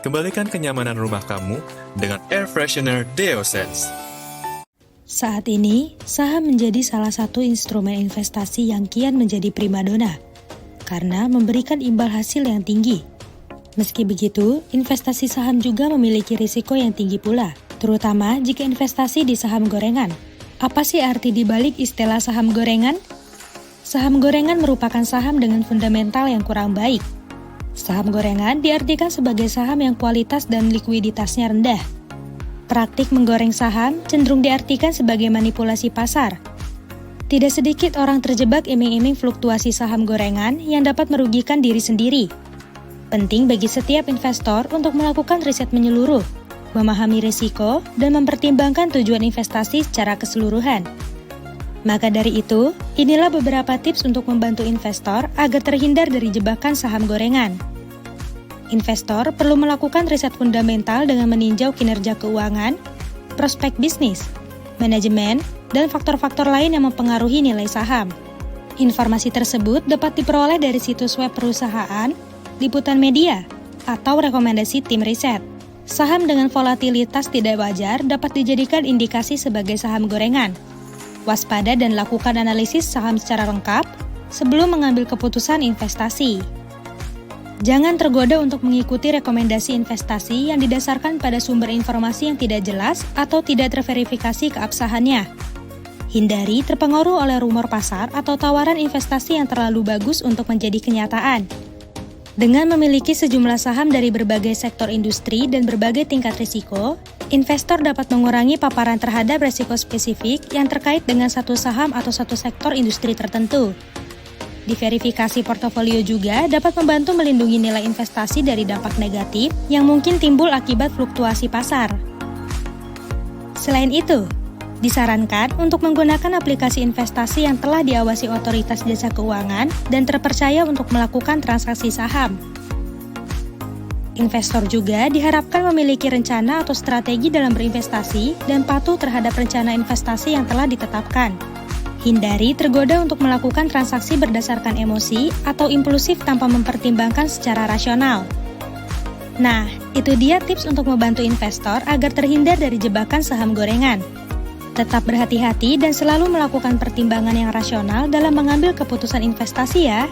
Kembalikan kenyamanan rumah kamu dengan air freshener Deosense. Saat ini, saham menjadi salah satu instrumen investasi yang kian menjadi primadona karena memberikan imbal hasil yang tinggi. Meski begitu, investasi saham juga memiliki risiko yang tinggi pula, terutama jika investasi di saham gorengan. Apa sih arti dibalik istilah saham gorengan? Saham gorengan merupakan saham dengan fundamental yang kurang baik. Saham gorengan diartikan sebagai saham yang kualitas dan likuiditasnya rendah. Praktik menggoreng saham cenderung diartikan sebagai manipulasi pasar. Tidak sedikit orang terjebak iming-iming fluktuasi saham gorengan yang dapat merugikan diri sendiri. Penting bagi setiap investor untuk melakukan riset menyeluruh, memahami risiko, dan mempertimbangkan tujuan investasi secara keseluruhan. Maka dari itu, inilah beberapa tips untuk membantu investor agar terhindar dari jebakan saham gorengan. Investor perlu melakukan riset fundamental dengan meninjau kinerja keuangan, prospek bisnis, manajemen, dan faktor-faktor lain yang mempengaruhi nilai saham. Informasi tersebut dapat diperoleh dari situs web perusahaan, liputan media, atau rekomendasi tim riset. Saham dengan volatilitas tidak wajar dapat dijadikan indikasi sebagai saham gorengan. Waspada dan lakukan analisis saham secara lengkap sebelum mengambil keputusan investasi. Jangan tergoda untuk mengikuti rekomendasi investasi yang didasarkan pada sumber informasi yang tidak jelas atau tidak terverifikasi keabsahannya. Hindari terpengaruh oleh rumor pasar atau tawaran investasi yang terlalu bagus untuk menjadi kenyataan. Dengan memiliki sejumlah saham dari berbagai sektor industri dan berbagai tingkat risiko, investor dapat mengurangi paparan terhadap risiko spesifik yang terkait dengan satu saham atau satu sektor industri tertentu. Diverifikasi portofolio juga dapat membantu melindungi nilai investasi dari dampak negatif yang mungkin timbul akibat fluktuasi pasar. Selain itu, disarankan untuk menggunakan aplikasi investasi yang telah diawasi otoritas jasa keuangan dan terpercaya untuk melakukan transaksi saham. Investor juga diharapkan memiliki rencana atau strategi dalam berinvestasi dan patuh terhadap rencana investasi yang telah ditetapkan. Hindari tergoda untuk melakukan transaksi berdasarkan emosi atau impulsif tanpa mempertimbangkan secara rasional. Nah, itu dia tips untuk membantu investor agar terhindar dari jebakan saham gorengan. Tetap berhati-hati dan selalu melakukan pertimbangan yang rasional dalam mengambil keputusan investasi ya.